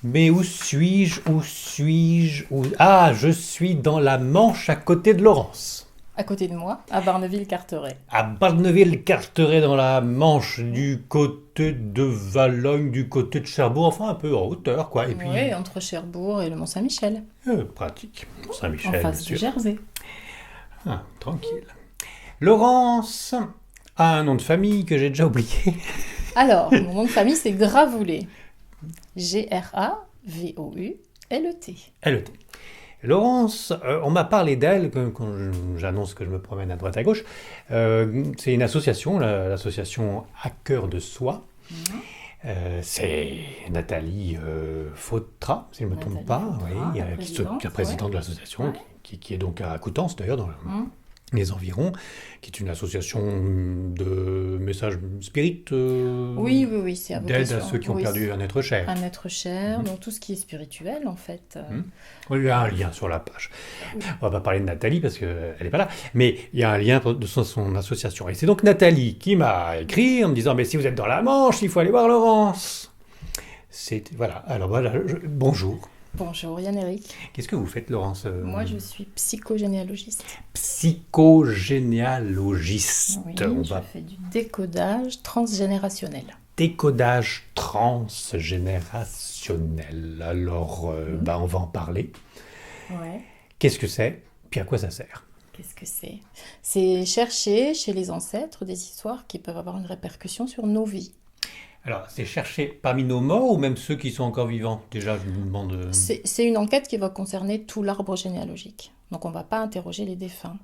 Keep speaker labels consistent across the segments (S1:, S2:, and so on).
S1: Mais où suis-je? Où suis-je? Ah, je suis dans la Manche à côté de Laurence.
S2: À côté de moi, à Barneville-Carteret.
S1: À Barneville-Carteret dans la Manche, du côté de Valognes, du côté de Cherbourg, enfin un peu en hauteur, quoi. Et
S2: Oui,
S1: puis,
S2: entre Cherbourg et le Mont-Saint-Michel,
S1: pratique.
S2: en
S1: Saint-Michel, bien
S2: face du
S1: sûr.
S2: Jersey.
S1: Ah, tranquille. Laurence a un nom de famille que j'ai déjà oublié.
S2: Alors, mon nom de famille, c'est Gravoulet. Gravoulet.
S1: Elle était. Laurence, on m'a parlé d'elle quand j'annonce que je me promène à droite à gauche. C'est une association, l'association À cœur de soi.
S2: Mhm.
S1: C'est Nathalie Fautra, si je ne me trompe
S2: Nathalie
S1: pas,
S2: Fautra,
S1: oui,
S2: la
S1: qui est
S2: présidente,
S1: présidente de
S2: ouais.
S1: l'association,
S2: Ouais.
S1: qui est donc à Coutances d'ailleurs, dans
S2: Mhm.
S1: les environs, qui est une association de messages spirit,
S2: Oui, oui, oui, c'est à
S1: d'aide à
S2: vocation.
S1: ceux qui ont
S2: Oui,
S1: perdu un être cher.
S2: un être cher,
S1: Mhm.
S2: donc tout ce qui est spirituel, en fait.
S1: Mhm. Il y a un lien sur la page.
S2: Oui.
S1: On va pas parler de Nathalie parce qu'elle n'est pas là, mais il y a un lien de son association. Et c'est donc Nathalie qui m'a écrit en me disant, mais si vous êtes dans la Manche, il faut aller voir Laurence. Voilà. Alors voilà, bonjour.
S2: Bonjour Yann-Éric.
S1: Qu'est-ce que vous faites, Laurence?
S2: Moi, je suis psychogénéalogiste.
S1: Psychogénéalogiste.
S2: Oui,
S1: On
S2: je
S1: va
S2: fais du décodage transgénérationnel.
S1: décodage transgénérationnel. Alors,
S2: Mhm.
S1: on va en parler.
S2: Ouais.
S1: Qu'est-ce que c'est? Puis à quoi ça sert?
S2: Qu'est-ce que c'est? C'est chercher chez les ancêtres des histoires qui peuvent avoir une répercussion sur nos vies.
S1: Alors, c'est chercher parmi nos morts ou même ceux qui sont encore vivants? Déjà, je me demande.
S2: C'est une enquête qui va concerner tout l'arbre généalogique. Donc on ne va pas interroger les défunts.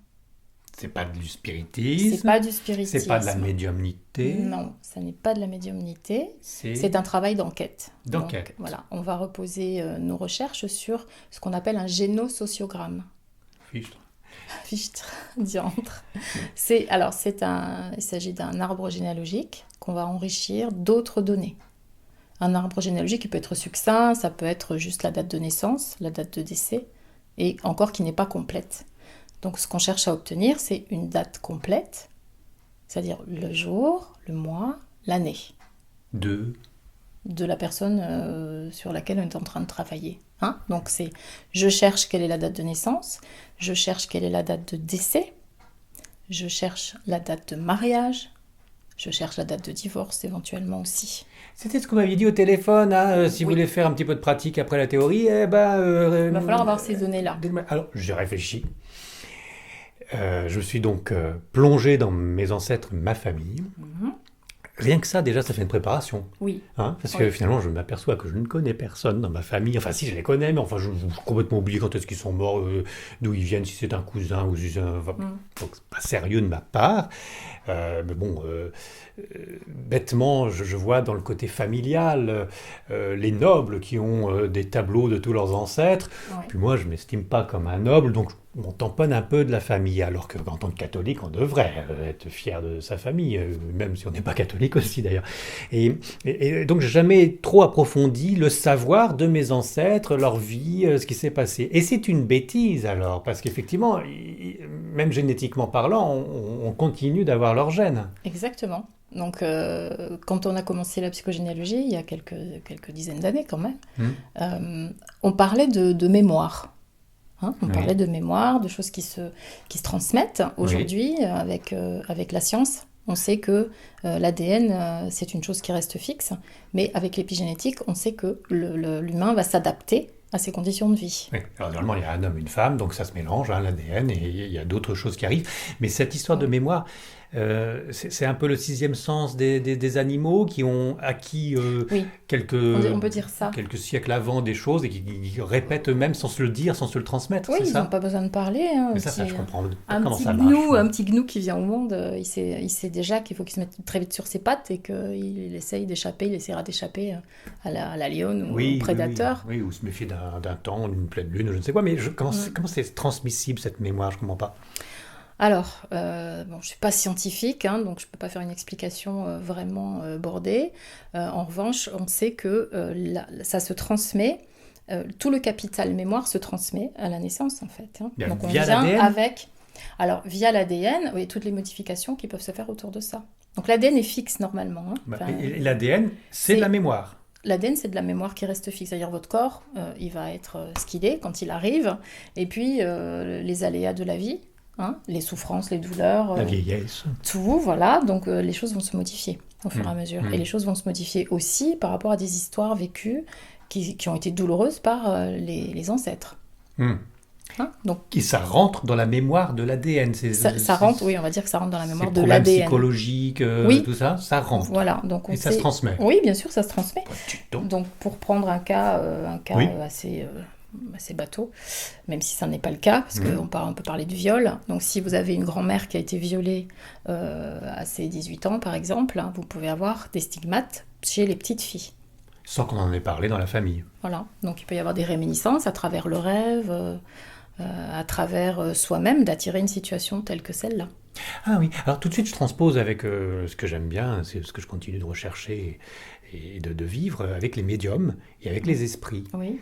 S1: C'est pas du
S2: C'est
S1: spiritisme,
S2: pas du
S1: c'est pas de la
S2: spiritisme.
S1: médiumnité,
S2: Non, ça n'est pas de la médiumnité.
S1: c'est
S2: C'est un travail d'enquête.
S1: d'enquête.
S2: Donc voilà, on va reposer nos recherches sur ce qu'on appelle un génosociogramme.
S1: Fichtre.
S2: Fichtre, diantre. Il s'agit d'un arbre généalogique qu'on va enrichir d'autres données. Un arbre généalogique qui peut être succinct, ça peut être juste la date de naissance, la date de décès, et encore qui n'est pas complète. Donc ce qu'on cherche à obtenir, c'est une date complète, c'est-à-dire le jour, le mois, l'année
S1: De.
S2: de la personne sur laquelle on est en train de travailler. Hein, donc c'est, je cherche quelle est la date de naissance, je cherche quelle est la date de décès, je cherche la date de mariage, je cherche la date de divorce éventuellement aussi.
S1: C'était ce que vous m'aviez dit au téléphone, hein, si vous
S2: Oui,
S1: voulez faire un petit peu de pratique après la théorie,
S2: il va falloir avoir ces données-là.
S1: alors, j'ai réfléchi. Je suis donc plongé dans mes ancêtres, ma famille.
S2: Mhm.
S1: Rien que ça, déjà, ça fait une préparation.
S2: Oui,
S1: Hein, parce que
S2: oui.
S1: finalement, je m'aperçois que je ne connais personne dans ma famille. Enfin, si, je les connais, mais enfin, j'ai complètement oublié quand est-ce qu'ils sont morts, d'où ils viennent, si c'est un cousin ou si c'est un. Enfin,
S2: Mm.
S1: donc, c'est pas sérieux de ma part. Mais bon, bêtement, je vois dans le côté familial les nobles qui ont des tableaux de tous leurs ancêtres.
S2: Ouais.
S1: Puis moi, je m'estime pas comme un noble, donc on tamponne un peu de la famille. Alors qu'en tant que catholique, on devrait être fier de sa famille, même si on n'est pas catholique aussi d'ailleurs. Et donc, j'ai jamais trop approfondi le savoir de mes ancêtres, leur vie, ce qui s'est passé. Et c'est une bêtise alors, parce qu'effectivement, même génétiquement parlant, on continue d'avoir leur gène.
S2: Exactement. Donc, quand on a commencé la psychogénéalogie, il y a quelques dizaines d'années quand même,
S1: Hmm.
S2: on parlait de mémoire. Hein, on
S1: Oui.
S2: parlait de mémoire, de choses qui se transmettent.
S1: Oui.
S2: Aujourd'hui, avec la science, on sait que l'ADN, c'est une chose qui reste fixe, mais avec l'épigénétique, on sait que l'humain va s'adapter à ses conditions de vie.
S1: Oui. Alors, normalement, il y a un homme, une femme, donc ça se mélange, hein, l'ADN, et il y a d'autres choses qui arrivent. Mais cette histoire de
S2: Ouais.
S1: mémoire, c'est un peu le sixième sens des animaux qui ont acquis
S2: Oui, on peut dire ça.
S1: quelques siècles avant des choses et qui répètent eux-mêmes sans se le dire, sans se le transmettre,
S2: Oui,
S1: c'est
S2: ils n'ont
S1: ça?
S2: pas besoin de parler. Hein,
S1: Mais ça, je comprends pas
S2: un
S1: comment
S2: petit
S1: ça marche,
S2: gnou,
S1: moi.
S2: un petit gnou qui vient au monde, il sait déjà qu'il faut qu'il se mette très vite sur ses pattes et qu'il essaye d'échapper, il essaiera d'échapper à la lionne ou au
S1: Oui, oui, oui,
S2: prédateur.
S1: oui, ou se méfier d'un temps, d'une pleine lune, je ne sais quoi, mais
S2: Mm.
S1: comment c'est transmissible cette mémoire, je comprends pas.
S2: Alors, bon, je suis pas scientifique, hein, donc je peux pas faire une explication vraiment bordée. En revanche, on sait que ça se transmet, tout le capital mémoire se transmet à la naissance en fait. Hein.
S1: Bien,
S2: Donc on
S1: via
S2: vient
S1: l'ADN?
S2: avec, alors via l'ADN, oui, toutes les modifications qui peuvent se faire autour de ça. Donc l'ADN est fixe normalement. Hein.
S1: Bah,
S2: Enfin,
S1: et l'ADN, c'est de la
S2: c'est
S1: mémoire.
S2: l'ADN, c'est de la mémoire qui reste fixe. C'est-à-dire votre corps, il va être ce qu'il est quand il arrive. Et puis, les aléas de la vie, hein, les souffrances, les douleurs,
S1: La vieillesse.
S2: tout, voilà. Donc, les choses vont se modifier au fur et à mesure.
S1: Mmh.
S2: Et les choses vont se modifier aussi par rapport à des histoires vécues qui ont été douloureuses par les ancêtres.
S1: Mmh.
S2: Hein, donc,
S1: Et ça rentre dans la mémoire de l'ADN.
S2: ça rentre, oui, on va dire que ça rentre dans la mémoire
S1: ces
S2: de
S1: problèmes
S2: l'ADN.
S1: psychologiques,
S2: Oui.
S1: tout ça, ça rentre.
S2: Voilà, donc on
S1: Et ça se
S2: sait-
S1: transmet.
S2: Oui, bien sûr, ça se transmet.
S1: Bah, dis donc.
S2: Donc, pour prendre un cas
S1: Oui.
S2: assez bateau, même si ça n'est pas le cas, parce qu'on peut parler du viol. Donc, si vous avez une grand-mère qui a été violée à ses 18 ans, par exemple, hein, vous pouvez avoir des stigmates chez les petites filles.
S1: Sans qu'on en ait parlé dans la famille.
S2: Voilà, donc il peut y avoir des réminiscences à travers le rêve, à travers soi-même, d'attirer une situation telle que celle-là.
S1: Ah oui, alors tout de suite je transpose avec ce que j'aime bien, c'est ce que je continue de rechercher et de vivre avec les médiums et avec les esprits.
S2: Oui.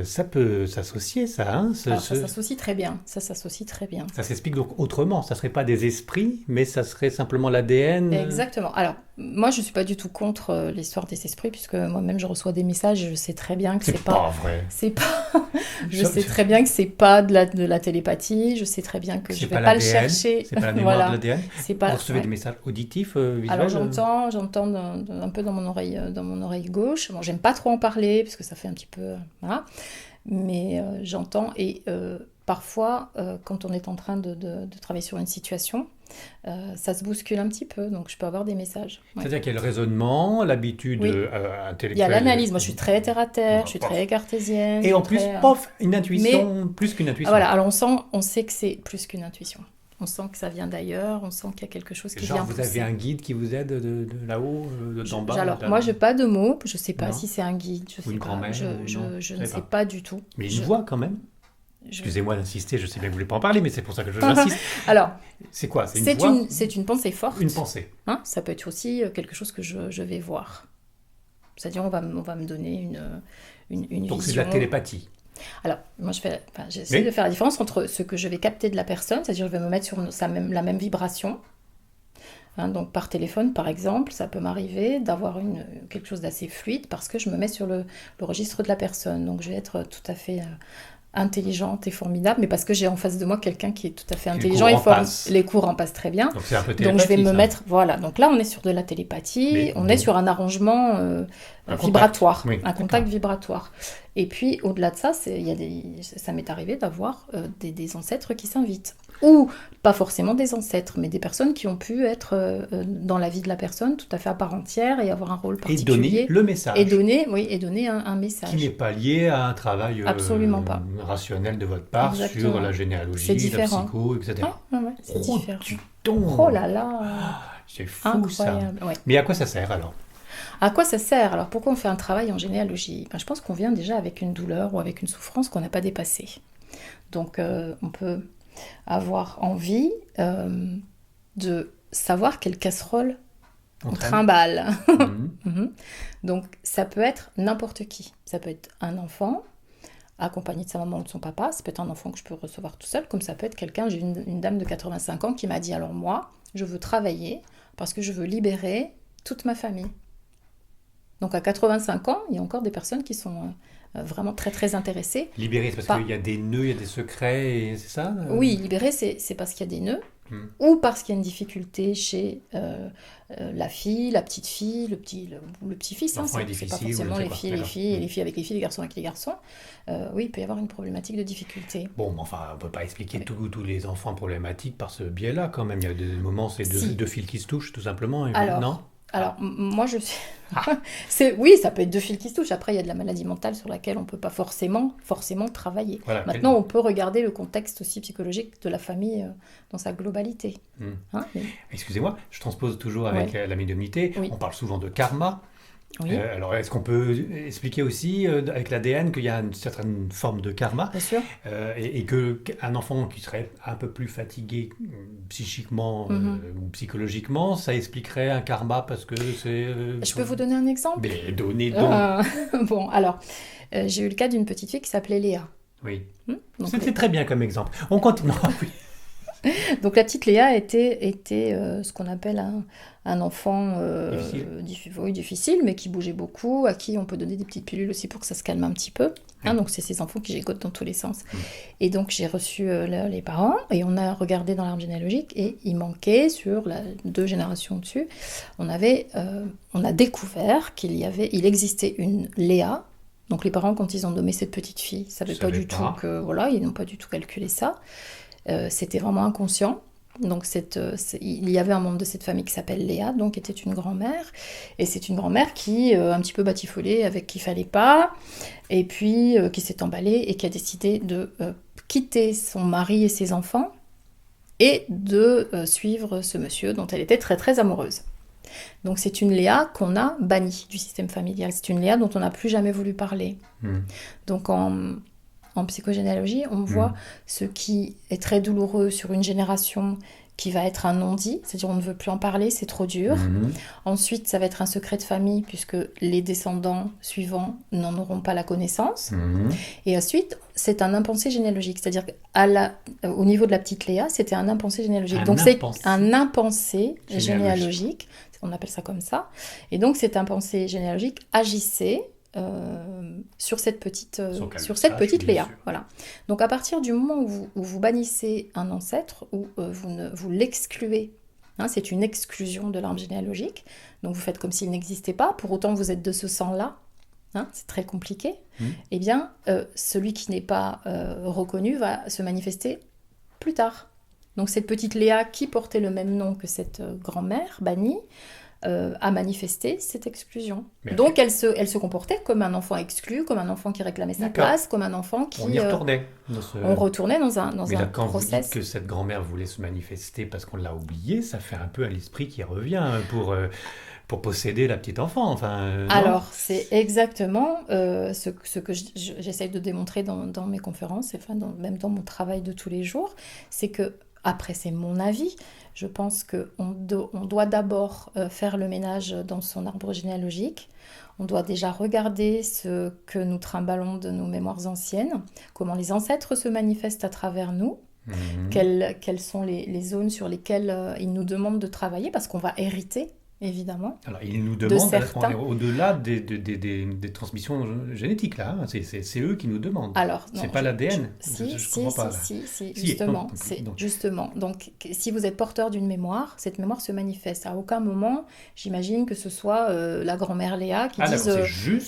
S1: Ça peut s'associer, ça, hein,
S2: Alors ça s'associe très bien, ça s'associe très bien.
S1: ça s'explique donc autrement. Ça serait pas des esprits, mais ça serait simplement l'ADN.
S2: Exactement. Alors, moi, je ne suis pas du tout contre l'histoire des esprits, puisque moi-même, je reçois des messages et je sais très bien que
S1: C'est pas vrai.
S2: C'est pas... Je
S1: Ça-
S2: sais très bien que c'est pas de la télépathie, je sais très bien que je
S1: C'est
S2: vais
S1: pas
S2: pas le
S1: l'ADN,
S2: chercher.
S1: c'est pas la mémoire
S2: Voilà.
S1: de l'ADN.
S2: C'est pas...
S1: Vous recevez
S2: ouais.
S1: des messages auditifs, visuels.
S2: Alors j'entends un peu dans mon oreille gauche. Bon, j'aime pas trop en parler parce que ça fait un petit peu, voilà. Mais j'entends et parfois quand on est en train de travailler sur une situation, ça se bouscule un petit peu. Donc je peux avoir des messages. Ouais.
S1: C'est-à-dire qu'il y a le raisonnement, l'habitude
S2: Oui.
S1: intellectuelle.
S2: Il y a l'analyse. Moi, je suis très terre à terre, je suis
S1: Pof.
S2: très cartésienne.
S1: Et
S2: je
S1: en
S2: suis
S1: plus,
S2: très,
S1: pof, une intuition, plus qu'une
S2: Ah,
S1: intuition.
S2: voilà. Alors on sait que c'est plus qu'une intuition. On sent que ça vient d'ailleurs, on sent qu'il y a quelque chose qui
S1: Genre,
S2: vient
S1: vous
S2: pousser.
S1: avez un guide qui vous aide de là-haut, d'en bas.
S2: Alors,
S1: de-
S2: moi, je n'ai pas de mots. Je ne sais pas
S1: Non.
S2: si c'est un guide. Je
S1: Ou
S2: sais
S1: une
S2: pas.
S1: grand-mère,
S2: Je
S1: ou non,
S2: je
S1: vous
S2: ne
S1: savez
S2: sais
S1: pas.
S2: pas du tout.
S1: Mais une
S2: Je-
S1: voix quand même.
S2: je-
S1: Excusez-moi d'insister, je sais bien que vous ne voulez pas en parler, mais c'est pour ça que j'insiste.
S2: Alors,
S1: C'est quoi? C'est une
S2: c'est
S1: voix
S2: c'est une pensée forte.
S1: Une pensée.
S2: Hein, ça peut être aussi quelque chose que je vais voir. C'est-à-dire, on va me donner une
S1: Donc c'est de
S2: vision.
S1: la télépathie.
S2: Alors, moi, j'essaie
S1: Oui.
S2: de faire la différence entre ce que je vais capter de la personne, c'est-à-dire je vais me mettre sur la même vibration. Hein, donc, par téléphone, par exemple, ça peut m'arriver d'avoir quelque chose d'assez fluide parce que je me mets sur le registre de la personne. Donc, je vais être tout à fait intelligente et formidable, mais parce que j'ai en face de moi quelqu'un qui est tout à fait
S1: Les
S2: intelligent et
S1: courants passent.
S2: les courants passent très bien.
S1: Donc c'est un peu
S2: Donc je vais
S1: télépathie,
S2: me
S1: ça.
S2: mettre, voilà. Donc là on est sur de la télépathie,
S1: Mais
S2: on
S1: bon.
S2: est sur un arrangement
S1: Un
S2: vibratoire,
S1: contact, oui,
S2: un
S1: d'accord.
S2: contact vibratoire. Et puis au-delà de ça, ça m'est arrivé d'avoir des ancêtres qui s'invitent. Ou pas forcément des ancêtres, mais des personnes qui ont pu être dans la vie de la personne tout à fait à part entière et avoir un rôle
S1: Et
S2: particulier.
S1: donner le message.
S2: Et donner un message.
S1: Qui n'est pas lié à un travail
S2: Absolument pas.
S1: rationnel de votre part
S2: Exactement.
S1: sur la généalogie,
S2: C'est
S1: la
S2: différent.
S1: psycho, etc.
S2: Ouais, c'est
S1: Oh,
S2: différent.
S1: dis donc.
S2: Oh là là,
S1: C'est fou ça.
S2: incroyable. Ouais.
S1: Mais à quoi ça sert alors?
S2: À quoi ça sert? Alors pourquoi on fait un travail en généalogie? Ben, je pense qu'on vient déjà avec une douleur ou avec une souffrance qu'on n'a pas dépassée. Donc on peut avoir envie de savoir quelle casserole on
S1: Entraîne.
S2: trimballe.
S1: Mhm.
S2: Mhm. Donc ça peut être n'importe qui. Ça peut être un enfant accompagné de sa maman ou de son papa. Ça peut être un enfant que je peux recevoir tout seul, comme ça peut être quelqu'un. J'ai une dame de 85 ans qui m'a dit, alors moi, je veux travailler parce que je veux libérer toute ma famille. Donc à 85 ans, il y a encore des personnes qui sont vraiment très très intéressées.
S1: Libérer, c'est parce
S2: Pas-
S1: qu'il y a des nœuds, il y a des secrets, et c'est ça?
S2: Oui, libérer, c'est parce qu'il y a des nœuds,
S1: Hmm.
S2: ou parce qu'il y a une difficulté chez la fille, la petite fille, le petit-fils. Hein,
S1: L'enfant est
S2: c'est pas
S1: difficile,
S2: forcément
S1: oui,
S2: les
S1: je sais
S2: filles,
S1: pas,
S2: les
S1: d'accord.
S2: filles, et les filles avec les filles, les garçons avec les garçons. Oui, il peut y avoir une problématique de difficulté.
S1: Bon, mais enfin, on ne peut pas expliquer tous les enfants problématiques par ce biais-là quand même. Il y a des moments, c'est
S2: Si.
S1: deux fils qui se touchent tout simplement. Et
S2: Alors,
S1: non?
S2: Alors, moi, je suis...
S1: Ah.
S2: Oui, ça peut être deux fils qui se touchent. Après, il y a de la maladie mentale sur laquelle on ne peut pas forcément travailler.
S1: Voilà.
S2: Maintenant, on peut regarder le contexte aussi psychologique de la famille dans sa globalité.
S1: Hmm.
S2: Hein,
S1: Excusez-moi, je transpose toujours avec la médiumnité.
S2: Oui.
S1: On parle souvent de karma.
S2: oui,
S1: Alors, est-ce qu'on peut expliquer aussi avec l'ADN qu'il y a une certaine forme de karma
S2: bien sûr.
S1: et qu'un enfant qui serait un peu plus fatigué psychiquement ou psychologiquement, ça expliquerait un karma parce que c'est...
S2: Je peux vous donner un exemple?
S1: Mais donnez donc.
S2: Bon, alors, j'ai eu le cas d'une petite fille qui s'appelait Léa.
S1: Oui.
S2: Donc,
S1: C'était très bien comme exemple. On continue. Oui.
S2: Donc la petite Léa était ce qu'on appelle un enfant oui, difficile, mais qui bougeait beaucoup, à qui on peut donner des petites pilules aussi pour que ça se calme un petit peu. Donc c'est ces enfants qui gigotent dans tous les sens. Et donc j'ai reçu les parents et on a regardé dans l'arbre généalogique et il manquait sur 2 générations dessus, on a découvert il existait une Léa. Donc les parents, quand ils ont nommé cette petite fille, ils savaient pas du tout que voilà, ils n'ont pas du tout calculé ça. C'était vraiment inconscient. Donc il y avait un membre de cette famille qui s'appelle Léa, donc qui était une grand-mère. Et c'est une grand-mère qui un petit peu batifolée avec qui il fallait pas, et puis qui s'est emballée et qui a décidé de quitter son mari et ses enfants et de suivre ce monsieur dont elle était très très amoureuse. Donc c'est une Léa qu'on a bannie du système familial. C'est une Léa dont on n'a plus jamais voulu parler. Donc en psychogénéalogie, on voit ce qui est très douloureux sur une génération qui va être un non-dit, c'est-à-dire on ne veut plus en parler, c'est trop dur. Ensuite, ça va être un secret de famille puisque les descendants suivants n'en auront pas la connaissance. Et ensuite, c'est un impensé généalogique, c'est-à-dire qu'au niveau de la petite Léa, c'était un impensé généalogique. Donc c'est un impensé généalogique, on appelle ça comme ça. Et donc cet impensé généalogique agissait sur cette petite Léa. Voilà. Donc à partir du moment où vous bannissez un ancêtre, où vous l'excluez, c'est une exclusion de l'arbre généalogique, donc vous faites comme s'il n'existait pas, pour autant vous êtes de ce sang-là, c'est très compliqué, eh bien celui qui n'est pas reconnu va se manifester plus tard. Donc cette petite Léa qui portait le même nom que cette grand-mère bannie, a manifesté cette exclusion. Donc elle se comportait comme un enfant exclu, comme un enfant qui réclamait sa place, comme un enfant qui...
S1: On y retournait.
S2: On retournait dans un
S1: Mais là, quand
S2: process.
S1: vous dites que cette grand-mère voulait se manifester parce qu'on l'a oubliée, ça fait un peu à l'esprit qui revient pour posséder la petite enfant.
S2: Alors, c'est exactement ce que j'essaye de démontrer dans mes conférences, même dans mon travail de tous les jours, c'est que, après c'est mon avis, je pense qu'on doit d'abord faire le ménage dans son arbre généalogique. On doit déjà regarder ce que nous trimballons de nos mémoires anciennes, comment les ancêtres se manifestent à travers nous, quelles sont les zones sur lesquelles ils nous demandent de travailler, parce qu'on va hériter, évidemment.
S1: Alors, ils nous demandent, on est au-delà des transmissions génétiques, là. C'est eux qui nous demandent.
S2: Alors, non,
S1: c'est pas l'ADN.
S2: Je
S1: comprends pas, là.
S2: Justement.
S1: Donc.
S2: Justement. Donc, si vous êtes porteur d'une mémoire, cette mémoire se manifeste. À aucun moment, j'imagine que ce soit la grand-mère Léa qui dise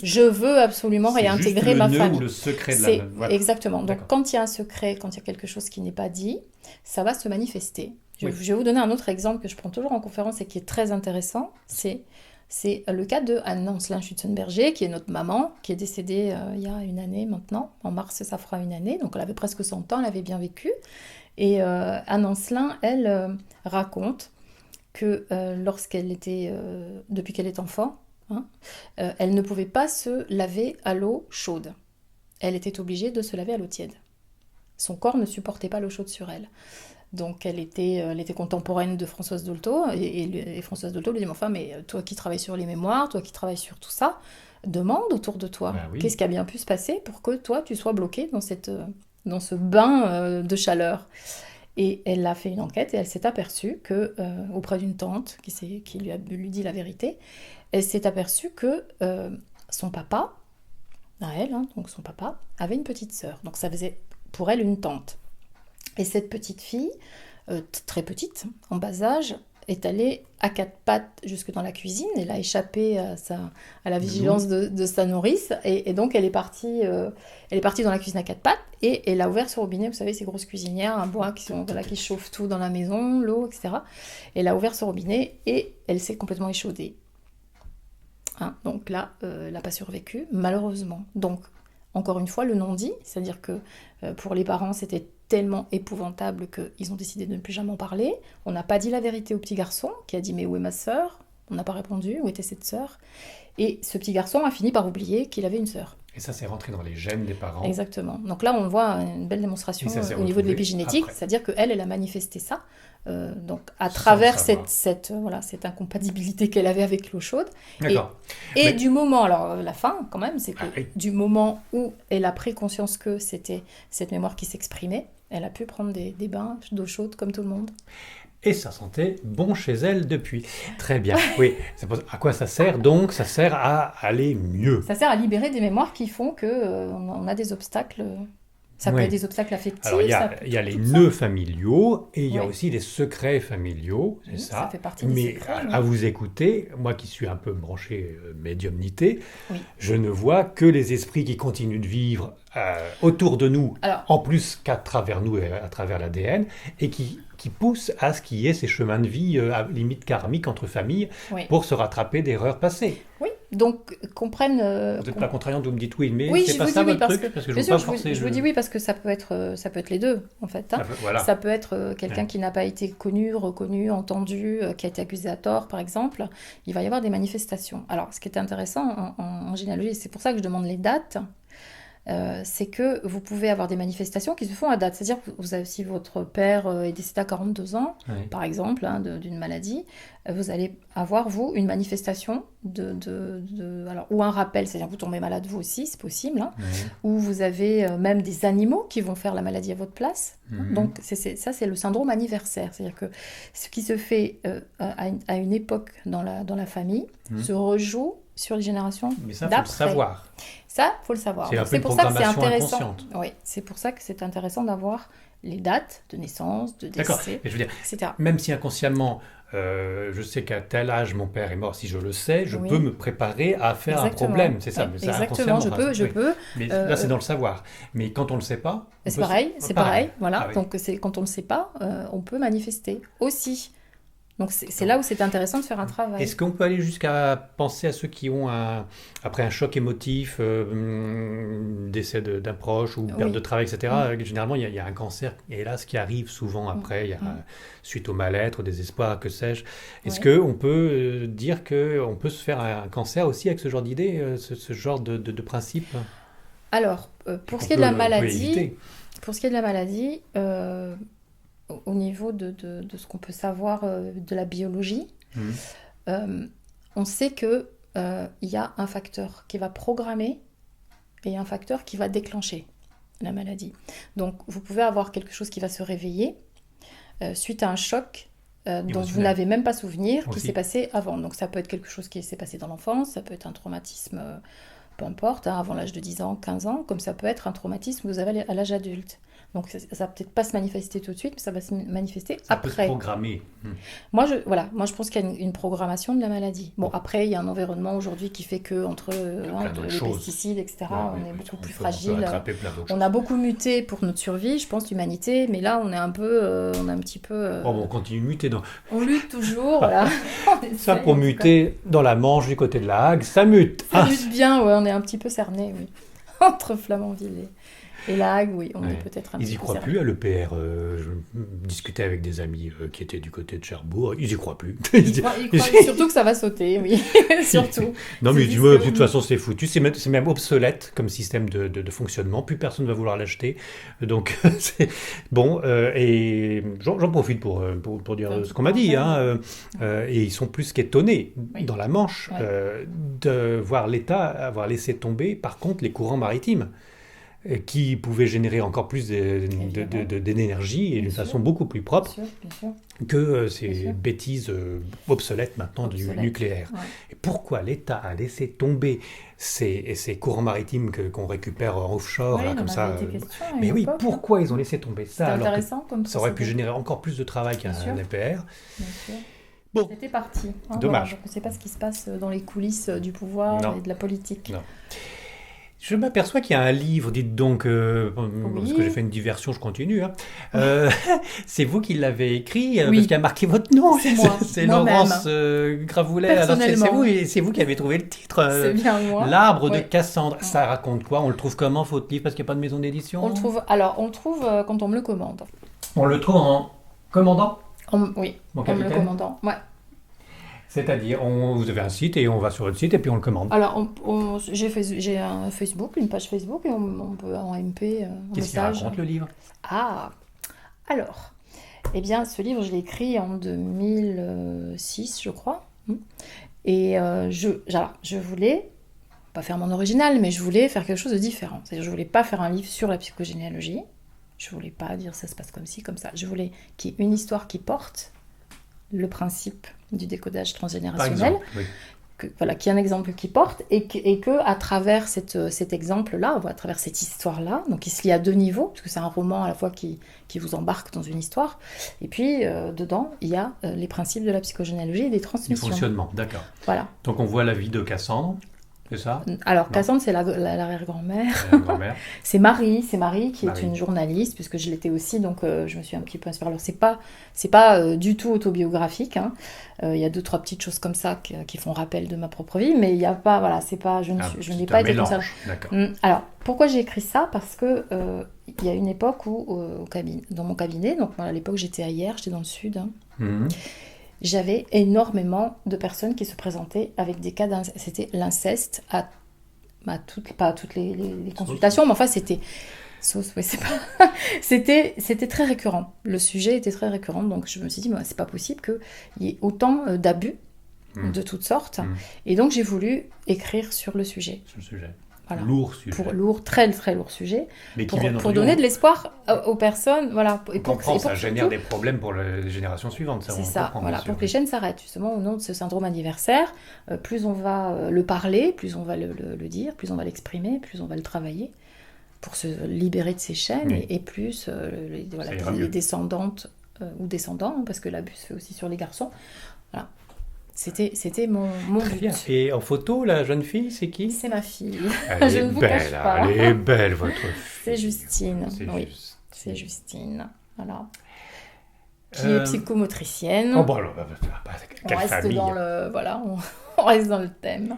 S2: je veux absolument réintégrer ma famille.
S1: Ou le secret de la...
S2: Voilà. Exactement. Donc, quand il y a un secret, quand il y a quelque chose qui n'est pas dit, ça va se manifester. Je vais vous donner un autre exemple que je prends toujours en conférence et qui est très intéressant. C'est le cas de Anne Ancelin Schützenberger, qui est notre maman, qui est décédée il y a une année maintenant. En mars, ça fera une année. Donc elle avait presque 100 ans, elle avait bien vécu. Et Anne Ancelin, elle raconte que depuis qu'elle est enfant, elle ne pouvait pas se laver à l'eau chaude. Elle était obligée de se laver à l'eau tiède. Son corps ne supportait pas l'eau chaude sur elle. Donc elle était contemporaine de Françoise Dolto, et Françoise Dolto lui dit « Enfin, mais toi qui travailles sur les mémoires, toi qui travailles sur tout ça, demande autour de toi, qu'est-ce qui a bien pu se passer pour que toi tu sois bloqué dans ce bain de chaleur ?» Et elle a fait une enquête et elle s'est aperçue que, auprès d'une tante qui lui dit la vérité, elle s'est aperçue que son papa, donc son papa, avait une petite sœur. Donc ça faisait pour elle une tante. Et cette petite fille, très petite, en bas âge, est allée à 4 pattes jusque dans la cuisine. Elle a échappé à la vigilance de sa nourrice. Et donc, elle est partie dans la cuisine à 4 pattes et elle a ouvert ce robinet. Vous savez, ces grosses cuisinières en bois qui chauffent tout dans la maison, l'eau, etc. Elle a ouvert ce robinet et elle s'est complètement échaudée. Donc là, elle n'a pas survécu, malheureusement. Donc, encore une fois, le non-dit, c'est-à-dire que pour les parents, c'était tellement épouvantable qu'ils ont décidé de ne plus jamais en parler. On n'a pas dit la vérité au petit garçon, qui a dit « Mais où est ma sœur ?» On n'a pas répondu « Où était cette sœur ?» Et ce petit garçon a fini par oublier qu'il avait une sœur.
S1: Et ça, c'est rentré dans les gènes des parents.
S2: Exactement. Donc là, on voit une belle démonstration au niveau de l'épigénétique, c'est-à-dire qu'elle a manifesté ça. Donc à travers cette incompatibilité qu'elle avait avec l'eau chaude.
S1: D'accord.
S2: Et du moment, alors la fin quand même, c'est que du moment où elle a pris conscience que c'était cette mémoire qui s'exprimait, Elle a pu prendre des bains d'eau chaude comme tout le monde.
S1: Et ça sentait bon chez elle depuis. Très bien. Oui. À quoi ça sert donc? Ça sert à aller mieux.
S2: Ça sert à libérer des mémoires qui font qu'on a des obstacles. Ça peut être des obstacles affectifs.
S1: Alors, il y a les nœuds familiaux et il y a aussi les secrets familiaux, c'est ça.
S2: Ça fait partie des secrets.
S1: À vous écouter, moi qui suis un peu branché médiumnité, je ne vois que les esprits qui continuent de vivre autour de nous, en plus qu'à travers nous et à travers l'ADN, et qui poussent à ce qu'il y ait ces chemins de vie à limite karmique entre familles pour se rattraper d'erreurs passées.
S2: Oui, donc comprennent...
S1: vous n'êtes pas contraignante, vous me dites oui, mais
S2: oui,
S1: c'est pas ça votre truc, parce que je ne veux pas forcer.
S2: Je vous dis oui, parce que ça peut être les deux, en fait. Hein. Ça peut être quelqu'un qui n'a pas été connu, reconnu, entendu, qui a été accusé à tort, par exemple. Il va y avoir des manifestations. Alors, ce qui est intéressant en généalogie, c'est pour ça que je demande les dates, c'est que vous pouvez avoir des manifestations qui se font à date. C'est-à-dire que si votre père est décédé à 42 ans, par exemple, d'une maladie, vous allez avoir, vous, une manifestation ou un rappel, c'est-à-dire que vous tombez malade vous aussi, c'est possible, hein, ou vous avez même des animaux qui vont faire la maladie à votre place. Donc ça, c'est le syndrome anniversaire. C'est-à-dire que ce qui se fait à une époque dans la famille se rejoue sur les générations d'après.
S1: Mais ça, il faut le savoir.
S2: Ça, il faut le savoir.
S1: C'est un peu une programmation inconsciente.
S2: Oui, c'est pour ça que c'est intéressant d'avoir les dates de naissance, de décès,
S1: mais je veux dire,
S2: etc.
S1: Même si inconsciemment, je sais qu'à tel âge mon père est mort, si je le sais, je peux me préparer à faire un problème. C'est ça, mais
S2: exactement, je peux.
S1: Mais là, c'est dans le savoir. Mais quand on ne le sait pas...
S2: C'est pareil. Voilà. Donc, quand on ne le sait pas, on peut manifester aussi. Donc c'est là où c'est intéressant de faire un travail.
S1: Est-ce qu'on peut aller jusqu'à penser à ceux qui ont, après un choc émotif, décès d'un proche ou perte de travail, etc. Généralement, il y a un cancer, hélas, qui arrive souvent après, il y a, suite au mal-être, au désespoir, que sais-je. Est-ce qu'on peut dire qu'on peut se faire un cancer aussi avec ce genre d'idée, ce genre de principe?
S2: Alors, pour ce qui est de la maladie, au niveau de ce qu'on peut savoir de la biologie, on sait qu'il y a un facteur qui va programmer et un facteur qui va déclencher la maladie. Donc, vous pouvez avoir quelque chose qui va se réveiller suite à un choc dont vous n'avez même pas souvenir qui s'est passé avant. Donc, ça peut être quelque chose qui s'est passé dans l'enfance, ça peut être un traumatisme, peu importe, avant l'âge de 10 ans, 15 ans, comme ça peut être un traumatisme que vous avez à l'âge adulte. Donc ça va peut-être pas se manifester tout de suite, mais ça va se manifester après. Ça peut se
S1: programmer.
S2: Moi, je pense qu'il y a une programmation de la maladie. Bon, après, il y a un environnement aujourd'hui qui fait que entre les pesticides, etc., on est beaucoup plus fragile. On a beaucoup muté pour notre survie, je pense, l'humanité, mais là, on est un petit peu...
S1: on continue de muter.
S2: On lutte toujours, voilà.
S1: Ça, pour muter dans la Manche, du côté de la Hague, ça mute.
S2: Ça mute bien, on est un petit peu cerné, oui. Entre Flamanville et la Hague, oui, on est peut-être un peu...
S1: Ils n'y croient plus à l'EPR. Je discutais avec des amis qui étaient du côté de Cherbourg. Ils n'y croient plus.
S2: Ils croient surtout que ça va sauter, oui. Surtout.
S1: Non, mais dis-moi, de toute façon, c'est foutu. C'est même obsolète comme système de fonctionnement. Plus personne ne va vouloir l'acheter. Donc, c'est bon. Et j'en profite pour dire ce qu'on m'a dit. Et ils sont plus qu'étonnés dans la Manche de voir l'État avoir laissé tomber, par contre, les courants maritimes, qui pouvaient générer encore plus d'énergie et d'une façon beaucoup plus propre que ces bêtises obsolètes maintenant du nucléaire. Ouais. Et pourquoi l'État a laissé tomber ces courants maritimes qu'on récupère en offshore, là, comme ça mais oui, pourquoi ils ont laissé tomber ça alors que ça aurait pu générer encore plus de travail qu'un EPR.
S2: Bon. C'était parti.
S1: Dommage.
S2: On ne sait pas ce qui se passe dans les coulisses du pouvoir et de la politique.
S1: Non. Je m'aperçois qu'il y a un livre, dites donc, parce que j'ai fait une diversion, je continue. C'est vous qui l'avez écrit, parce qu'il a marqué votre nom.
S2: C'est moi.
S1: C'est Laurence Gravoulet. Alors c'est vous qui avez trouvé le titre.
S2: C'est bien moi.
S1: L'Arbre de Cassandre. Ça raconte quoi? On le trouve comment, votre livre? Parce qu'il n'y a pas de maison d'édition.
S2: On le trouve quand on me le commande.
S1: On le trouve en commandant?
S2: Oui, en me le commandant. Ouais.
S1: C'est-à-dire, vous avez un site et on va sur le site et puis on le commande.
S2: Alors, j'ai un Facebook, une page Facebook et on peut en MP, en
S1: Qu'est-ce qu'il raconte le livre?
S2: Alors, eh bien, ce livre, je l'ai écrit en 2006, je crois. Et je voulais, pas faire mon original, mais je voulais faire quelque chose de différent. C'est-à-dire, je voulais pas faire un livre sur la psychogénéalogie. Je voulais pas dire ça se passe comme ci, comme ça. Je voulais qu'il y ait une histoire qui porte le principe du décodage
S1: Par
S2: transgénérationnel,
S1: exemple, oui.
S2: voilà, qu'il y ait un exemple qui porte et que à travers cet exemple-là, à travers cette histoire-là, donc il se lie à 2 niveaux, parce que c'est un roman à la fois qui vous embarque dans une histoire, et puis dedans, il y a les principes de la psychogénéalogie et des
S1: Du
S2: transmissions.
S1: fonctionnement, d'accord.
S2: Voilà.
S1: Donc on voit la vie de Cassandre, c'est ça?
S2: Alors,
S1: Non.
S2: Cassandre, c'est l'arrière-grand-mère.
S1: Grand-mère.
S2: C'est Marie qui
S1: Marie.
S2: est une journaliste, puisque je l'étais aussi, donc je me suis un petit peu inspirée. Alors, c'est pas du tout autobiographique, hein. Il y a 2-3 petites choses comme ça qui font rappel de ma propre vie, mais il n'y a pas, voilà, c'est pas, je n'ai pas été comme ça.
S1: D'accord.
S2: Alors, pourquoi j'ai écrit ça? Parce que il y a une époque où, dans mon cabinet, donc à l'époque j'étais à Hyères, j'étais dans le sud, hein,
S1: Mhm.
S2: j'avais énormément de personnes qui se présentaient avec des cas d'inceste. C'était l'inceste pas à toutes les consultations, mais enfin c'était... oui, c'était très récurrent. Le sujet était très récurrent, donc je me suis dit, c'est pas possible qu'il y ait autant d'abus de toutes sortes. Et donc j'ai voulu écrire sur le sujet.
S1: Sur le sujet.
S2: Voilà.
S1: Lourd sujet.
S2: Très très lourd sujet,
S1: Mais qui,
S2: pour
S1: bien entendu,
S2: donner de l'espoir aux personnes. Voilà.
S1: on comprend, ça génère des problèmes pour les générations suivantes. Ça,
S2: c'est
S1: on
S2: ça,
S1: comprend,
S2: voilà,
S1: bien sûr.
S2: pour que les chaînes s'arrêtent, justement, au nom de ce syndrome anniversaire. Plus on va le parler, plus on va le dire, plus on va l'exprimer, plus on va le travailler pour se libérer de ces chaînes,
S1: Oui.
S2: et plus
S1: Ça ira
S2: les
S1: mieux.
S2: descendantes ou descendants, hein, parce que l'abus se fait aussi sur les garçons. Voilà. C'était mon
S1: Très
S2: but.
S1: bien. Et en photo, la jeune fille, c'est qui?
S2: C'est ma fille.
S1: Elle
S2: Je
S1: est
S2: ne vous
S1: belle,
S2: cache pas.
S1: elle est belle, votre fille.
S2: C'est Justine.
S1: C'est
S2: Oui,
S1: juste.
S2: c'est Justine. Voilà. Qui
S1: Euh,
S2: est psychomotricienne.
S1: Oh, bon, alors,
S2: On
S1: quelle
S2: reste
S1: famille
S2: dans le voilà, on reste dans le thème.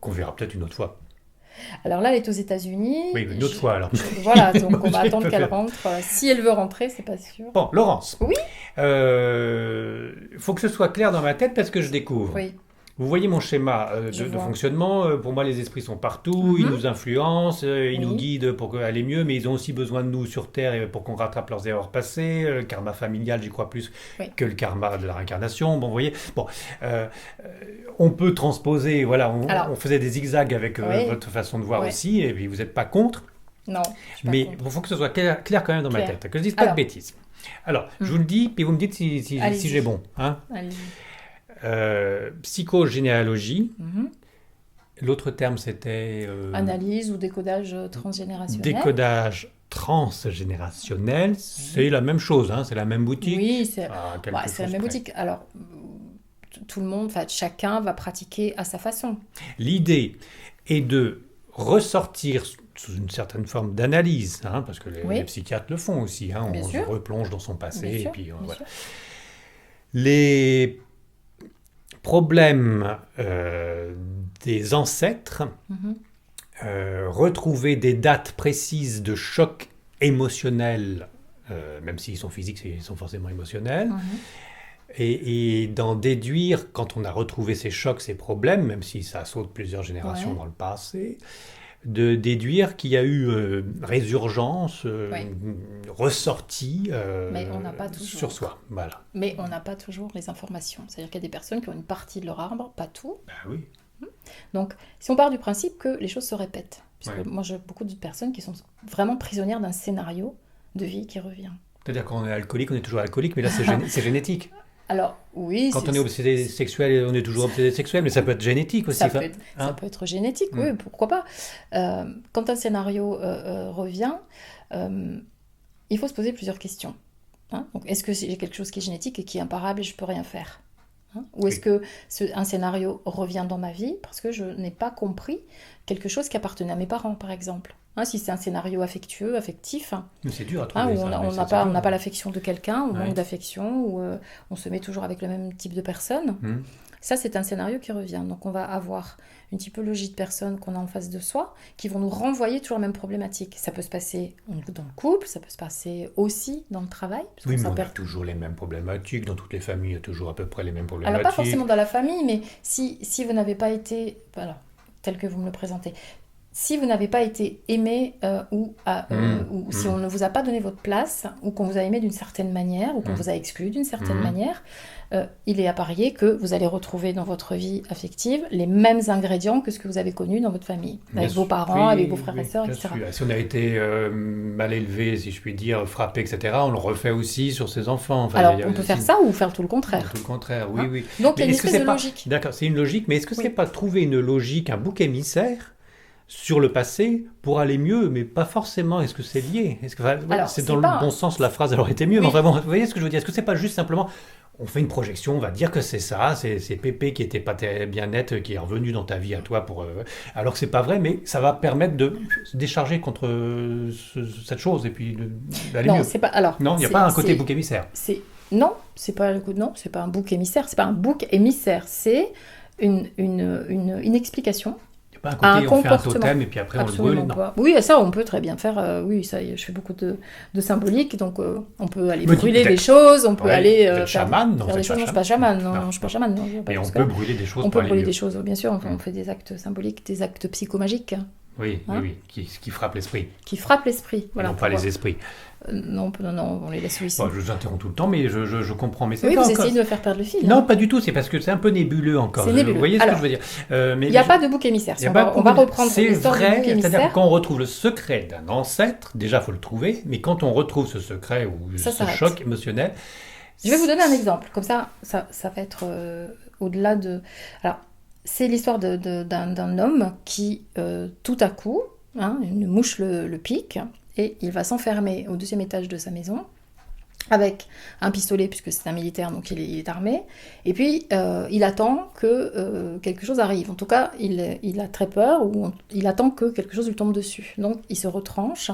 S1: qu'on verra peut-être une autre fois.
S2: Alors là, elle est aux États-Unis.
S1: Oui, une autre fois alors.
S2: Voilà, donc on va
S1: J'ai
S2: attendre
S1: pas
S2: qu'elle
S1: fait.
S2: rentre. Si elle veut rentrer, c'est pas sûr.
S1: Bon, Laurence.
S2: Oui.
S1: Faut que ce soit clair dans ma tête parce que je découvre.
S2: Oui.
S1: Vous voyez mon schéma
S2: Je
S1: de
S2: vois.
S1: fonctionnement. Pour moi, les esprits sont partout. Ils nous influencent, ils nous
S2: Oui.
S1: guident pour aller mieux, mais ils ont aussi besoin de nous sur Terre pour qu'on rattrape leurs erreurs passées. Le karma familial, j'y crois plus
S2: Oui.
S1: que le karma de la réincarnation. Bon, vous voyez. Bon, on peut transposer. Voilà,
S2: Alors.
S1: on faisait des zigzags avec
S2: Oui.
S1: votre façon de voir
S2: Oui.
S1: aussi, et puis vous n'êtes pas contre.
S2: Non. je suis pas
S1: Mais
S2: contre.
S1: il faut que ce soit clair quand même dans ma
S2: Clair.
S1: tête, que je dise pas de
S2: Alors.
S1: bêtises. Alors, je vous le dis, puis vous me dites si
S2: Allez-y.
S1: j'ai bon. Hein.
S2: Allez-y.
S1: Psychogénéalogie.
S2: Mhm.
S1: L'autre terme, c'était
S2: Analyse ou décodage transgénérationnel.
S1: décodage transgénérationnel. C'est la même chose, hein, c'est la même boutique.
S2: Oui, c'est
S1: à quelque
S2: ouais, c'est la
S1: chose
S2: même
S1: près.
S2: boutique. Alors, tout le monde, enfin, chacun va pratiquer à sa façon.
S1: L'idée est de ressortir sous une certaine forme d'analyse, hein, parce que
S2: Oui.
S1: les psychiatres le font aussi. Hein,
S2: Bien
S1: on se
S2: sûr.
S1: replonge dans son passé.
S2: Bien sûr,
S1: Et puis,
S2: bien
S1: voilà.
S2: sûr.
S1: Les problèmes des ancêtres,
S2: Mhm.
S1: retrouver des dates précises de choc émotionnel, même s'ils sont physiques, ils sont forcément émotionnels,
S2: Mhm.
S1: et d'en déduire, quand on a retrouvé ces chocs, ces problèmes, même si ça saute plusieurs générations
S2: Ouais.
S1: dans le passé, de déduire qu'il y a eu résurgence,
S2: Oui.
S1: ressortie
S2: Mais on n'a pas toujours.
S1: sur soi. Voilà.
S2: Mais on n'a pas toujours les informations. C'est-à-dire qu'il y a des personnes qui ont une partie de leur arbre, pas tout.
S1: Ben oui.
S2: Donc, si on part du principe que les choses se répètent, puisque
S1: Ouais.
S2: moi j'ai beaucoup de personnes qui sont vraiment prisonnières d'un scénario de vie qui revient.
S1: C'est-à-dire quand on est alcoolique, on est toujours alcoolique, mais là c'est génétique.
S2: Alors, oui,
S1: Quand on est obsédé sexuel, on est toujours obsédé sexuel, mais ça peut être génétique aussi.
S2: ça peut être,
S1: hein.
S2: ça peut être génétique, oui, pourquoi pas. Quand un scénario revient, il faut se poser plusieurs questions. Hein. Donc, est-ce que j'ai quelque chose qui est génétique et qui est imparable et je peux rien faire? Hein. Ou est-ce
S1: Oui.
S2: que un scénario revient dans ma vie parce que je n'ai pas compris quelque chose qui appartenait à mes parents, par exemple? Hein, si c'est un scénario affectueux, affectif,
S1: Mais c'est dur à
S2: hein,
S1: trouver
S2: où
S1: ça.
S2: on
S1: mais
S2: n'a
S1: c'est
S2: pas,
S1: dur.
S2: l'affection de quelqu'un, ou
S1: Ouais.
S2: manque d'affection, ou on se met toujours avec le même type de personne.
S1: Hmm.
S2: Ça, c'est un scénario qui revient. Donc, on va avoir une typologie de personnes qu'on a en face de soi qui vont nous renvoyer toujours la même problématique. Ça peut se passer dans le couple, ça peut se passer aussi dans le travail. Parce
S1: Oui,
S2: qu'on
S1: mais on a
S2: s'aperçoit-
S1: toujours les mêmes problématiques. Dans toutes les familles, il y a toujours à peu près les mêmes
S2: Alors,
S1: problématiques.
S2: pas forcément dans la famille, mais si vous n'avez pas été, alors, tel que vous me le présentez, si vous n'avez pas été aimé ou si on ne vous a pas donné votre place ou qu'on vous a aimé d'une certaine manière ou qu'on vous a exclu d'une certaine manière, il est à parier que vous allez retrouver dans votre vie affective les mêmes ingrédients que ce que vous avez connu dans votre famille, avec vos parents, avec vos frères et sœurs, etc.
S1: Sûr. Si on a été mal élevé, si je puis dire, frappé, etc., on le refait aussi sur ses enfants. Enfin,
S2: alors, on peut faire ça ou faire tout le contraire.
S1: Tout le contraire, oui, oui.
S2: Donc, il y a une espèce de logique.
S1: D'accord, c'est une logique, mais est-ce que c'est pas trouver une logique, un bouc émissaire sur le passé pour aller mieux, mais pas forcément. Est-ce que c'est lié? Alors, c'est dans le bon sens, la phrase aurait été mieux, mais vraiment, vous voyez ce que je veux dire? Est-ce que c'est pas juste simplement, on fait une projection, on va dire que c'est ça, c'est Pépé qui était pas bien net, qui est revenu dans ta vie à toi, alors que c'est pas vrai, mais ça va permettre de se décharger contre cette chose et puis d'aller mieux.
S2: C'est pas, alors,
S1: non, il n'y a pas un côté bouc émissaire.
S2: Non, c'est pas un bouc émissaire, c'est pas un bouc émissaire, c'est une explication.
S1: Pas un côté, on fait un totem et puis après on le brûle.
S2: Oui, ça on peut très bien faire. Oui, ça, je fais beaucoup de symbolique, donc on peut aller brûler des choses, on peut aller faire des choses. Non, je suis pas chaman, non, je suis pas chaman.
S1: Mais on peut brûler des choses.
S2: On peut brûler des choses, bien sûr. On fait des actes symboliques, des actes psychomagiques.
S1: Oui, qui frappent l'esprit.
S2: Qui frappent l'esprit, voilà.
S1: Non pas les esprits.
S2: Non, on les laisse ici.
S1: Bon, je vous interromps tout le temps, mais je comprends. Mais
S2: oui, vous essayez de me faire perdre le fil.
S1: Non, pas du tout, c'est parce que c'est un peu nébuleux encore.
S2: C'est nébuleux.
S1: Vous voyez ce que je veux dire?
S2: Il n'y a pas de bouc émissaire. On va reprendre l'histoire du bouc émissaire.
S1: C'est-à-dire qu'on retrouve le secret d'un ancêtre, déjà il faut le trouver, mais quand on retrouve ce secret ou ce choc émotionnel...
S2: Je vais vous donner un exemple, comme ça va être au-delà de... Alors, c'est l'histoire d'un homme qui, tout à coup, une mouche le pique, et il va s'enfermer au 2e étage de sa maison avec un pistolet, puisque c'est un militaire, donc il est armé. Et puis, il attend que quelque chose arrive. En tout cas, il a très peur, ou il attend que quelque chose lui tombe dessus. Donc, il se retranche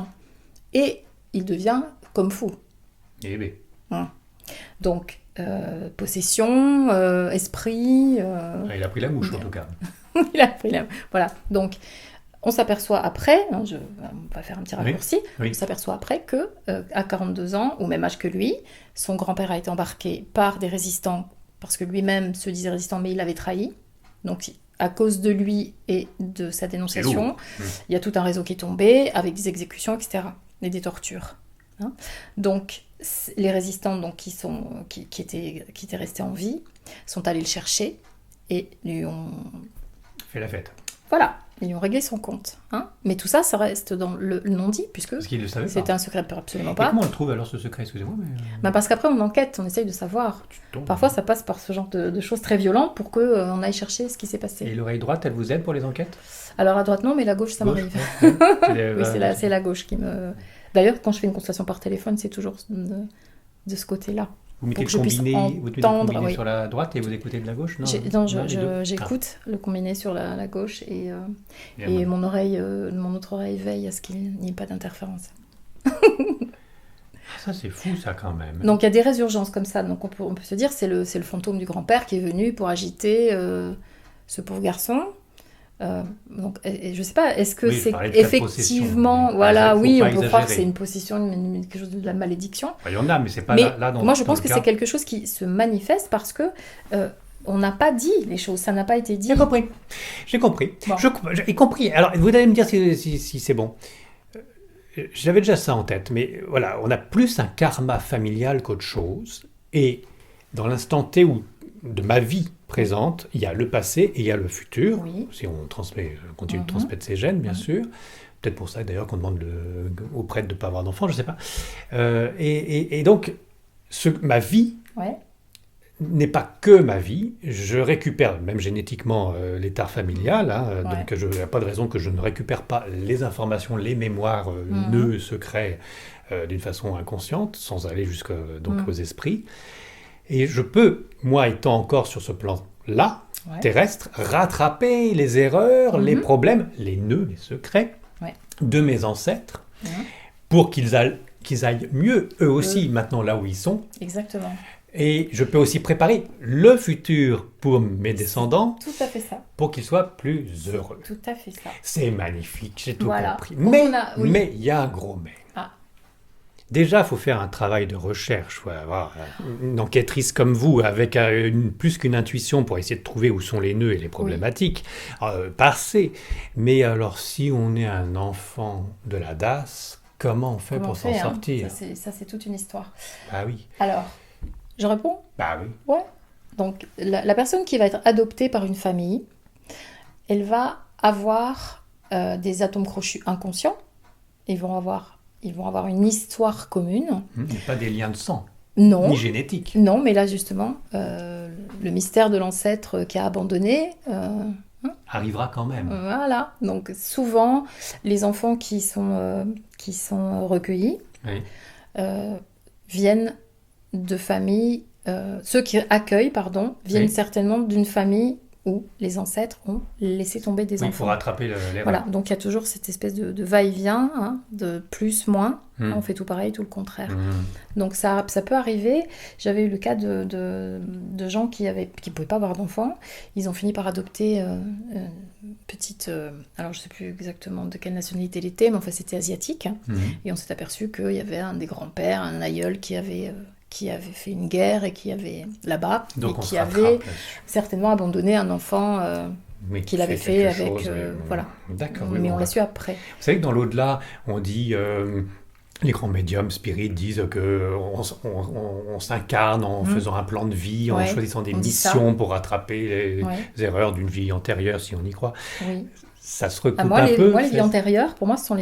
S2: et il devient comme fou.
S1: Eh bien.
S2: Donc, possession, esprit...
S1: Il a pris la mouche, en tout cas.
S2: Il a pris la... Voilà, donc... On s'aperçoit après, on va faire un petit raccourci, on s'aperçoit après que à 42 ans, au même âge que lui, son grand-père a été embarqué par des résistants, parce que lui-même se disait résistant, mais il avait trahi. Donc, à cause de lui et de sa dénonciation, il y a tout un réseau qui est tombé, avec des exécutions, etc., et des tortures. Donc, les résistants qui étaient restés en vie sont allés le chercher et lui ont...
S1: fait la fête.
S2: Voilà. Ils lui ont réglé son compte. Mais tout ça, ça reste dans le non-dit, puisque
S1: parce qu'il le savait
S2: c'était un secret absolument pas.
S1: Et comment on le trouve alors, ce secret? Excusez-moi. Mais...
S2: parce qu'après, on enquête, on essaye de savoir. Parfois, ça passe par ce genre de choses très violentes pour qu'on aille chercher ce qui s'est passé.
S1: Et l'oreille droite, elle vous aide pour les enquêtes?
S2: Alors, à droite, non, mais la gauche, ça m'arrive. Oui, c'est la gauche qui me... D'ailleurs, quand je fais une consultation par téléphone, c'est toujours de ce côté-là.
S1: Vous mettez le combiné sur la droite et vous écoutez de la gauche?
S2: Non, j'écoute le combiné sur la gauche et mon autre oreille veille à ce qu'il n'y ait pas d'interférence.
S1: Ça, c'est fou, ça, quand même.
S2: Donc, il y a des résurgences comme ça. Donc, on peut se dire c'est le fantôme du grand-père qui est venu pour agiter ce pauvre garçon. Donc, je ne sais pas, est-ce que c'est effectivement, voilà, oui, on peut croire que c'est une possession, quelque chose de la malédiction.
S1: Il y en a, mais c'est pas là dans
S2: moi, je pense que c'est quelque chose qui se manifeste parce que on n'a pas dit les choses, ça n'a pas été dit.
S1: J'ai compris. Bon. J'ai compris. Alors, vous allez me dire si c'est bon. J'avais déjà ça en tête, mais voilà, on a plus un karma familial qu'autre chose. Et dans l'instant T de ma vie présente, il y a le passé et il y a le futur. Oui. Si on continue de transmettre ses gènes, bien sûr. Peut-être pour ça, d'ailleurs, qu'on demande aux prêtres de ne pas avoir d'enfants, je ne sais pas. Et donc, ma vie n'est pas que ma vie. Je récupère, même génétiquement, l'état familial. Donc, il n'y a pas de raison que je ne récupère pas les informations, les mémoires, nœuds secrets, d'une façon inconsciente, sans aller aux esprits. Et je peux, moi étant encore sur ce plan-là, terrestre, rattraper les erreurs, les problèmes, les nœuds, les secrets de mes ancêtres, pour qu'ils aillent mieux, eux aussi, maintenant là où ils sont.
S2: Exactement.
S1: Et je peux aussi préparer le futur pour mes descendants.
S2: Tout à fait ça.
S1: Pour qu'ils soient plus heureux.
S2: Tout à fait ça.
S1: C'est magnifique, j'ai tout compris. Mais il y a un gros mais. Déjà, il faut faire un travail de recherche. Il faut avoir une enquêtrice comme vous, avec plus qu'une intuition pour essayer de trouver où sont les nœuds et les problématiques. Passer. Mais alors, si on est un enfant de la DAS, comment on fait
S2: Comment on
S1: pour s'en
S2: fait, hein?
S1: sortir?
S2: Ça, c'est toute une histoire.
S1: Bah oui.
S2: Alors, je réponds?
S1: Bah oui.
S2: Ouais. Donc, la personne qui va être adoptée par une famille, elle va avoir des atomes crochus inconscients. Ils vont avoir une histoire commune.
S1: Pas des liens de sang,
S2: Non.
S1: ni génétiques.
S2: Non, mais là, justement, le mystère de l'ancêtre qui a abandonné,
S1: Arrivera quand même.
S2: voilà. Donc, souvent, les enfants qui sont recueillis
S1: Oui.
S2: viennent de familles, ceux qui accueillent, pardon, viennent
S1: Oui.
S2: certainement d'une famille où les ancêtres ont laissé tomber des
S1: Oui, il faut
S2: enfants.
S1: rattraper l'erreur.
S2: Voilà, donc il y a toujours cette espèce de va-et-vient, hein, de plus, moins.
S1: Mm.
S2: On fait tout pareil, tout le contraire.
S1: Mm.
S2: Donc ça peut arriver. J'avais eu le cas de gens qui pouvaient pas avoir d'enfants. Ils ont fini par adopter une petite... alors je sais plus exactement de quelle nationalité elle était, mais enfin c'était asiatique.
S1: Mm.
S2: Et on s'est aperçu qu'il y avait un des grands-pères, un aïeul qui avait fait une guerre et qui avait là-bas,
S1: Donc
S2: et
S1: on
S2: qui
S1: se rattrape
S2: avait
S1: là-dessus.
S2: certainement abandonné un enfant
S1: Oui,
S2: qu'il avait
S1: fait
S2: fait
S1: quelque
S2: avec...
S1: chose,
S2: voilà.
S1: D'accord. Oui,
S2: Mais
S1: bon,
S2: on l'a su après.
S1: Vous savez que dans l'au-delà, on dit, les grands médiums spirites disent que on s'incarne en faisant un plan de vie, en
S2: Ouais,
S1: choisissant des
S2: on dit ça.
S1: missions pour rattraper les
S2: Ouais.
S1: erreurs d'une vie antérieure, si on y croit.
S2: Oui.
S1: Ça se recoupe
S2: Moi,
S1: un peu.
S2: les vies antérieures, pour moi, ce sont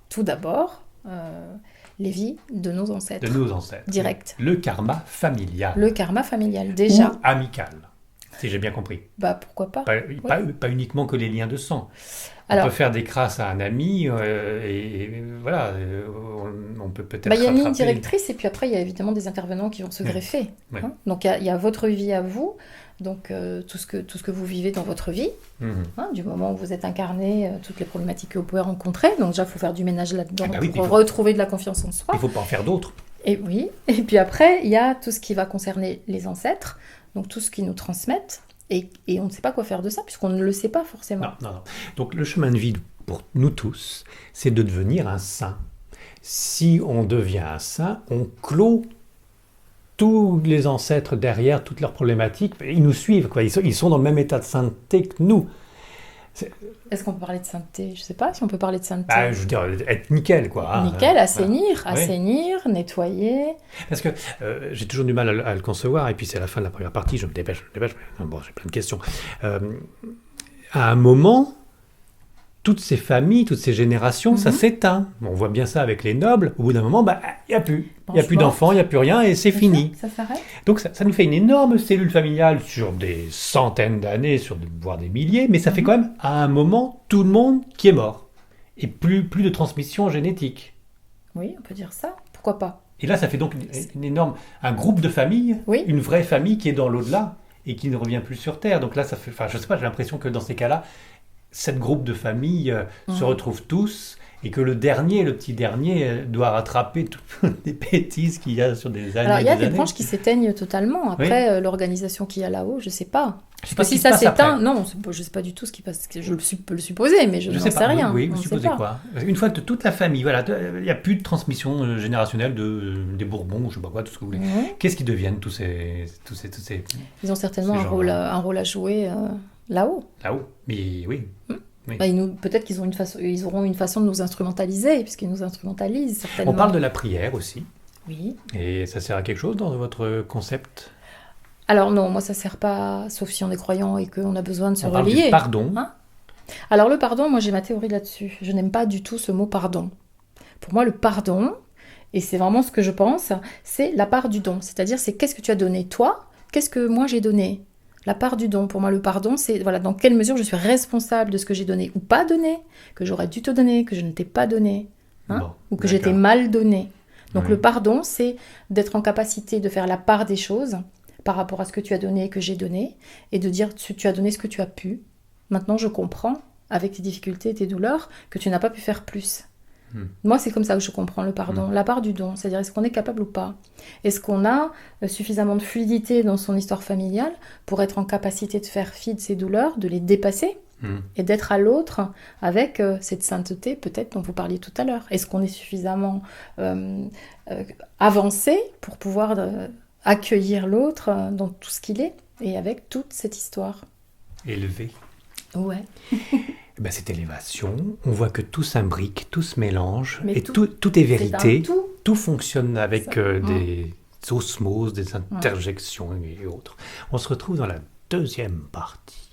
S2: tout d'abord, les vies de nos ancêtres.
S1: De nos ancêtres.
S2: Direct.
S1: Le karma familial.
S2: Le karma familial, déjà.
S1: Ou amical, si j'ai bien compris.
S2: Bah, pourquoi pas.
S1: Pas uniquement que les liens de sang.
S2: Alors,
S1: On peut faire des crasses à un ami et voilà, on peut peut-être
S2: il y a une ligne
S1: rattraper.
S2: directrice et puis après, il y a évidemment des intervenants qui vont se greffer.
S1: Ouais.
S2: Hein. Donc, il y a votre vie à vous, donc tout ce que vous vivez dans votre vie, du moment où vous êtes incarné, toutes les problématiques que vous pouvez rencontrer. Donc, déjà, il faut faire du ménage là-dedans pour retrouver de la confiance en soi.
S1: Il ne faut pas en faire d'autres.
S2: Et oui, et puis après, il y a tout ce qui va concerner les ancêtres, donc tout ce qu'ils nous transmettent. Et on ne sait pas quoi faire de ça, puisqu'on ne le sait pas forcément.
S1: Non. Donc le chemin de vie pour nous tous, c'est de devenir un saint. Si on devient un saint, on clôt tous les ancêtres derrière, toutes leurs problématiques. Ils nous suivent, quoi. Ils sont dans le même état de sainteté que nous.
S2: Est-ce qu'on peut parler de sainteté? Je ne sais pas si on peut parler de sainteté.
S1: Je veux dire, être nickel, quoi.
S2: Nickel, assainir,
S1: Oui.
S2: nettoyer.
S1: Parce que j'ai toujours du mal à le concevoir, et puis c'est la fin de la première partie, je me dépêche. Bon, j'ai plein de questions. À un moment, toutes ces familles, toutes ces générations, ça s'éteint. On voit bien ça avec les nobles. Au bout d'un moment, il n'y a plus. Il n'y a plus d'enfants, il n'y a plus rien, et c'est fini.
S2: Ça s'arrête.
S1: Donc ça nous fait une énorme cellule familiale sur des centaines d'années, voire des milliers, mais ça fait quand même, à un moment, tout le monde qui est mort. Et plus de transmission génétique.
S2: Oui, on peut dire ça. Pourquoi pas?
S1: Et là, ça fait donc un groupe de familles, une vraie famille qui est dans l'au-delà et qui ne revient plus sur Terre. Donc là, ça fait, je sais pas, j'ai l'impression que dans ces cas-là, cette groupe de familles se retrouvent tous et que le petit dernier, doit rattraper toutes les bêtises qu'il y a sur des années.
S2: Alors, il y a des branches qui s'éteignent totalement. Après, l'organisation qu'il y a là-haut, je ne sais pas.
S1: Je sais pas
S2: si ça s'éteint, non, je ne sais pas du tout ce qui passe. Je peux le supposer, mais je n'en sais rien.
S1: Oui, vous supposez quoi? Une fois que toute la famille, voilà, il n'y a plus de transmission générationnelle des Bourbons, ou je ne sais pas quoi, tout ce que vous voulez. Qu'est-ce qu'ils deviennent tous ces...
S2: Ils ont certainement un rôle à jouer là-haut.
S1: Là-haut, mais oui.
S2: Oui. Peut-être qu'ils auront une façon de nous instrumentaliser, puisqu'ils nous instrumentalisent certainement.
S1: On parle de la prière aussi.
S2: Oui.
S1: Et ça sert à quelque chose dans votre concept?
S2: Alors non, moi ça sert pas, sauf si on est croyant et qu'on a besoin de se relier.
S1: On parle du pardon.
S2: Alors le pardon, moi j'ai ma théorie là-dessus. Je n'aime pas du tout ce mot pardon. Pour moi le pardon, et c'est vraiment ce que je pense, c'est la part du don. C'est-à-dire c'est qu'est-ce que tu as donné toi, qu'est-ce que moi j'ai donné. La part du don, pour moi, le pardon, c'est dans quelle mesure je suis responsable de ce que j'ai donné ou pas donné, que j'aurais dû te donner, que je ne t'ai pas donné, ou que j'étais mal donné. Donc le pardon, c'est d'être en capacité de faire la part des choses par rapport à ce que tu as donné et que j'ai donné, et de dire tu as donné ce que tu as pu. Maintenant, je comprends, avec tes difficultés et tes douleurs, que tu n'as pas pu faire plus. Moi, c'est comme ça que je comprends le pardon, la part du don, c'est-à-dire est-ce qu'on est capable ou pas? Est-ce qu'on a suffisamment de fluidité dans son histoire familiale pour être en capacité de faire fi de ses douleurs, de les dépasser et d'être à l'autre avec cette sainteté peut-être dont vous parliez tout à l'heure. Est-ce qu'on est suffisamment avancé pour pouvoir accueillir l'autre dans tout ce qu'il est et avec toute cette histoire?
S1: Élevé.
S2: Ouais.
S1: Eh ben, cette élévation, on voit que tout s'imbrique, tout se mélange,
S2: Mais
S1: et
S2: tout-
S1: tout est vérité,
S2: C'est un tout.
S1: tout fonctionne avec
S2: Ça.
S1: des osmoses, des interjections et autres. On se retrouve dans la deuxième partie.